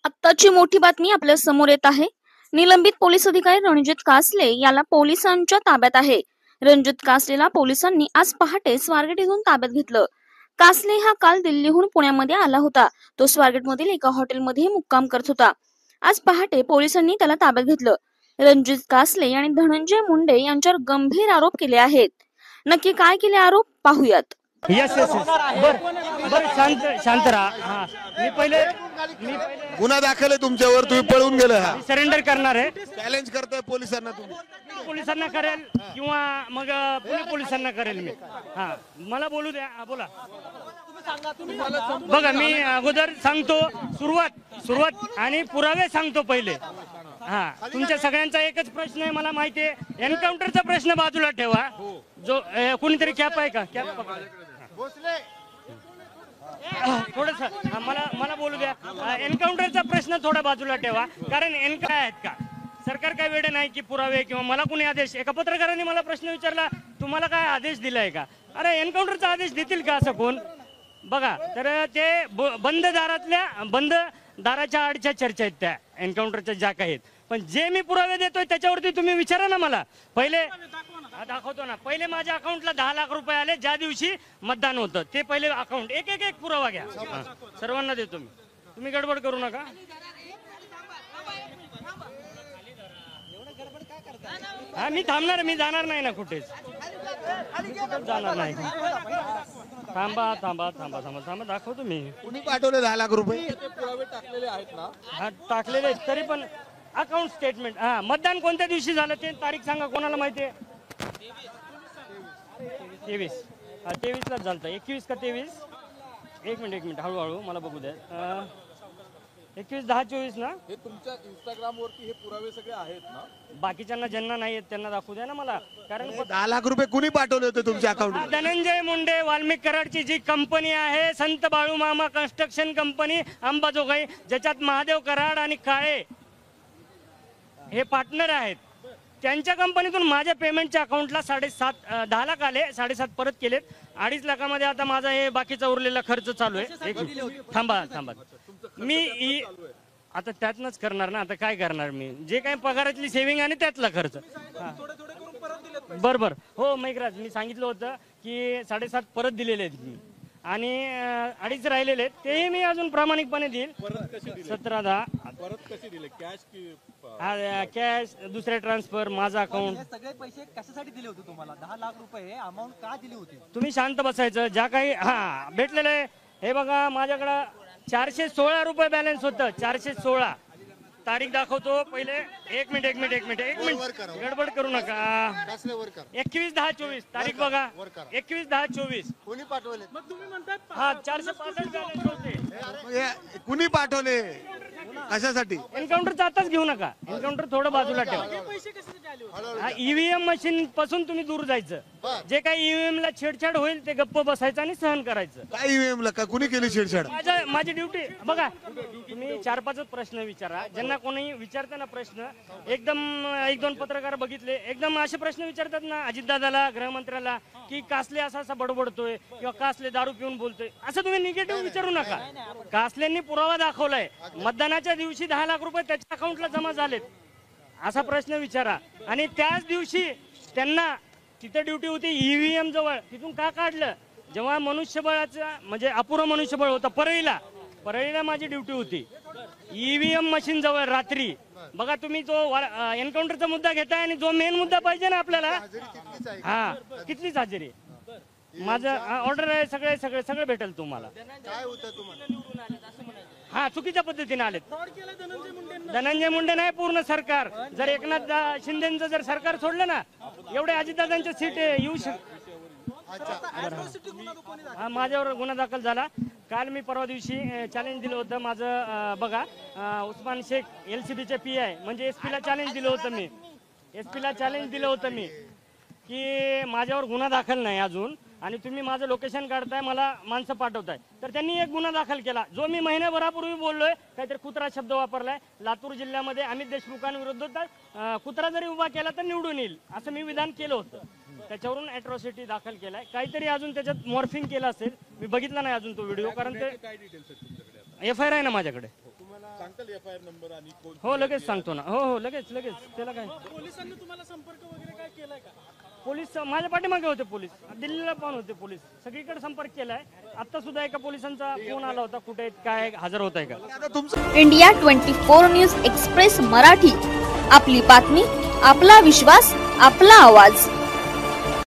आत्ताची मोठी बातमी आपल्या समोर येत आहे. निलंबित पोलीस अधिकारी रणजित कासले याला पोलिसांच्या ताब्यात आहे. रणजित कासलेला पोलिसांनी आज पहाटे स्वारगेटहून ताब्यात घेतलं. कासले हा काल दिल्लीहून पुण्यामध्ये आला होता. तो स्वारगेटमधील एका हॉटेलमध्ये मुक्काम करत होता. आज पहाटे पोलिसांनी त्याला ताब्यात घेतलं. रणजित कासले आणि धनंजय मुंडे यांच्यावर गंभीर आरोप केले आहेत. नक्की काय केले आरोप पाहूयात. यस यस यस बर बर शांत राहा. हा मी पहिले गुन्हा दाखल आहे तुमच्यावर, तुम्ही पळून गेले. हा सरेंडर करणार आहे. चॅलेंज करताय पोलिसांना तुम्ही? पोलिसांना करेल किंवा मग पुणे पोलिसांना करेल मी. हा मला बोलू द्या. बोला. बघा मी अगोदर सांगतो सुरुवात आणि पुरावे सांगतो पहिले. हा तुमच्या सगळ्यांचा एकच प्रश्न आहे, मला माहिती आहे. एन्काउंटरचा प्रश्न बाजूला ठेवा. जो कोणीतरी कॅप आहे का? कॅप थोडस मला बोलू द्या. एन्काउंटरचा प्रश्न थोडा बाजूला ठेवा, कारण एन्काउंटर आहेत का? सरकार काय वेळ नाही की पुरावे किंवा मला कुणी आदेश. एका पत्रकाराने मला प्रश्न विचारला, तुम्हाला काय आदेश दिलाय का? अरे एन्काउंटरचा आदेश देतील का असं कोण? बघा तर ते बंद दाराच्या आडच्या चर्चा आहेत त्या एन्काउंटरच्या ज्या काही आहेत. पण जे मी पुरावे देतोय त्याच्यावरती तुम्ही विचारा ना मला. पहिले दाखवतो ना. पहिले माझ्या अकाउंटला 10 लाख रुपये आले ज्या दिवशी मतदान होतं. ते पहिले अकाउंट एक पुरावा घ्या. सर्वांना देतो मी. तुम्ही गडबड करू नका. हा मी थांबणार, मी जाणार नाही ना कुठेच. जाणार नाही. थांबा दाखवतो मी. कुणी पाठवले 10 लाख रुपये? पुरावे टाकलेले आहेत ना? हा टाकलेले आहेत, तरी पण अकाउंट स्टेटमेंट. हा मतदान कोणत्या दिवशी झालं ते तारीख सांगा, कोणाला माहिती आहे? 23. हा 23 लाच झालं. 21 का 23? एक मिनिट हळूहळू मला बघू द्या. 21/10/24 ना? हे तुमच्या इंस्टाग्राम वरती हे पुरावे सगळे आहेत ना? बाकीच्यांना ज्यांना नाही आहेत त्यांना दाखवू द्या ना मला. कारण 10 लाख रुपये कुणी पाठवले होते तुमच्या अकाउंटला? धनंजय मुंडे वाल्मिक कराडची जी कंपनी आहे, संत बाळूमामा कन्स्ट्रक्शन कंपनी अंबाजोगाई, ज्याच्यात महादेव कराड आणि काळे हे पार्टनर आहेत, त्यांच्या कंपनीतून माझ्या पेमेंटच्या अकाउंटला 10 लाख आले. 7.5 परत केलेत. 2.5 लाखामध्ये आता माझा हे बाकीचा उरलेला खर्च चालू आहे. थांबा मी आता त्यातनच करणार ना. आता काय करणार मी? जे काही पगारातली सेव्हिंग आणि त्यातला खर्च. बरोबर. हो मैकराज, मी सांगितलं होतं की 7.5 परत दिलेले आहेत मी आणि 2.5 राहिलेले आहेत. तेही मी अजून प्रामाणिकपणे देईल. 17-10 परत कसे दिले? कॅश की कॅश, दुसरे ट्रान्सफर, माझा अकाउंट. सगळे पैसे कशासाठी दिले होते तुम्हाला? 10 लाख रुपये अमाऊंट का दिली होती? तुम्ही शांत बसायचं. ज्या काही भेटलेलं आहे हे बघा. माझ्याकडं 416 रुपये बॅलन्स होतं. 416. तारीख दाखवतो पहिले. एक मिनिट गडबड करू नका. 21/10/24 तारीख बघा. 21/10/24 कुणी पाठवले? हा 465 बॅलन्स होते. कुणी पाठवले? कशासाठी? एन्काउंटरचा आताच घेऊ नका. एन्काउंटर थोडं बाजूला ठेवा. ईव्हीएम मशीन पासून तुम्ही दूर जायचं. जे काही ईव्हीएम ला छेडछाड होईल ते गप्प बसायचं आणि सहन करायचं. काय ईव्हीएम ला का कुणी केली छेडछाड? माझी ड्युटी बघा. तुम्ही 4-5 प्रश्न विचारा. ज्यांना कोणी विचारताना प्रश्न एकदम 1-2 पत्रकार बघितले एकदम असे प्रश्न विचारतात ना अजितदादाला, गृहमंत्र्याला, की कासले असा बडबडतोय किंवा कासले दारू पिऊन बोलतोय, असं तुम्ही निगेटिव्ह विचारू नका. कासलेंनी पुरावा दाखवलाय. मतदानाच्या दिवशी 10 लाख रुपये त्याच्या अकाउंटला जमा झालेत असा प्रश्न विचारा. आणि त्याच दिवशी त्यांना तिथे ड्युटी होती ईव्हीएम जवळ. तिथून का काढलं? जेव्हा मनुष्यबळाचा म्हणजे अपुरं मनुष्यबळ होतं परळीला माझी ड्युटी होती ईव्हीएम मशीन जवळ रात्री. बघा तुम्ही जो एन्काउंटरचा मुद्दा घेताय आणि जो मेन मुद्दा पाहिजे ना आपल्याला, हा कितलीच हजेरी. माझं ऑर्डर आहे. सगळे भेटेल तुम्हाला. काय होतं तुम्हाला? हा चुकीच्या पद्धतीने आलेत. धनंजय मुंडे नाही, पूर्ण सरकार. जर एकनाथ शिंदेचं जर सरकार सोडलं ना, एवढे अजितदादांच्या सीट येऊ हा माझ्यावर गुन्हा दाखल झाला. काल मी परवा दिवशी चॅलेंज दिलं होतं माझं. बघा उस्मान शेख LCBचे PI म्हणजे SP ला चॅलेंज दिलं होतं मी की माझ्यावर गुन्हा दाखल नाही अजून आणि तुम्ही माझं लोकेशन काढताय, मला माणसं पाठवताय. तर त्यांनी एक गुन्हा दाखल केला जो मी महिन्याभरापूर्वी बोललोय. काहीतरी कुत्रा शब्द वापरलाय. लातूर जिल्ह्यामध्ये अमित देशमुखांविरोधात कुत्रा जरी उभा केला तर निवडून येईल असं मी विधान केलं होतं. त्याच्यावरून अॅट्रॉसिटी दाखल केलाय. काहीतरी अजून त्याच्यात मॉर्फिंग केलं असेल. मी बघितला नाही अजून तो व्हिडिओ, कारण ते FIR आहे ना माझ्याकडे. सांगताल FIR नंबर आणि कोण? हो लगेच सांगतो ना. हो लगेच त्याला काय. पोलिसांनी तुम्हाला संपर्क वगैरे काय केलाय का? पोलीस माझ्या पाठीमागे होते, पोलीस दिल्लीला पण होते, पोलीस सगळीकडे संपर्क केलाय. आता सुद्धा एका पोलिसांचा फोन आला होता, कुठे आहेत, काय हजर होत आहे का. आता तुमचं इंडिया 24 न्यूज एक्सप्रेस मराठी, आपली बातमी, आपला विश्वास, आपला आवाज.